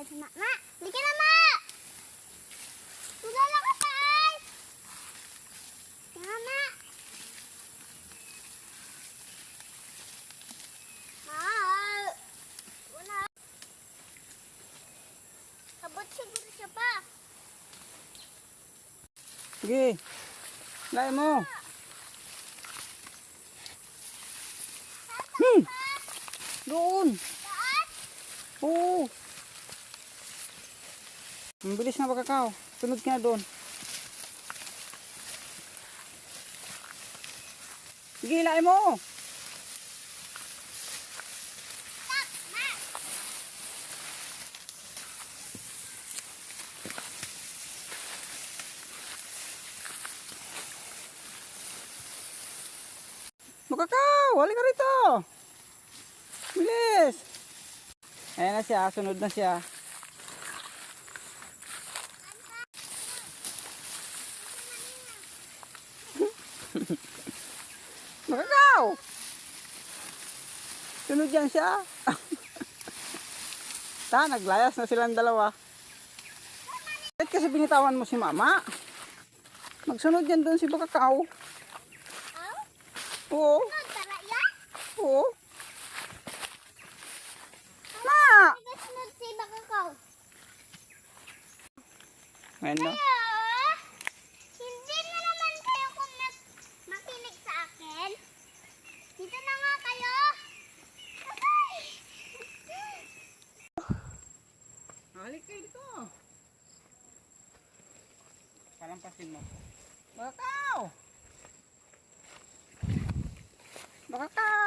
tayo sa mama. Halika na, ma! Magala ka tayo! Mama! Wala. Abot siguro siya pa. Sige. Lain mo. Doon. Oo. Ang bilis na pagkakaw. Sunod ka na doon. Sige, lain mo. Makakaw, hali ka rito. Bilis. Ayan na siya, sunod na siya. Makakaw. Sunod yan siya. Naglayas na silang dalawa. Bakit kasi binitawan mo si mama? Magsunod yan doon si Makakaw. Oo. Oo. Ma! Sunod si Makakaw. Ano? Hindi na naman kayo kung makinig sa akin. Dito na nga kayo. Halik kayo dito. Palampasin mo. Makakaw! Makakaw!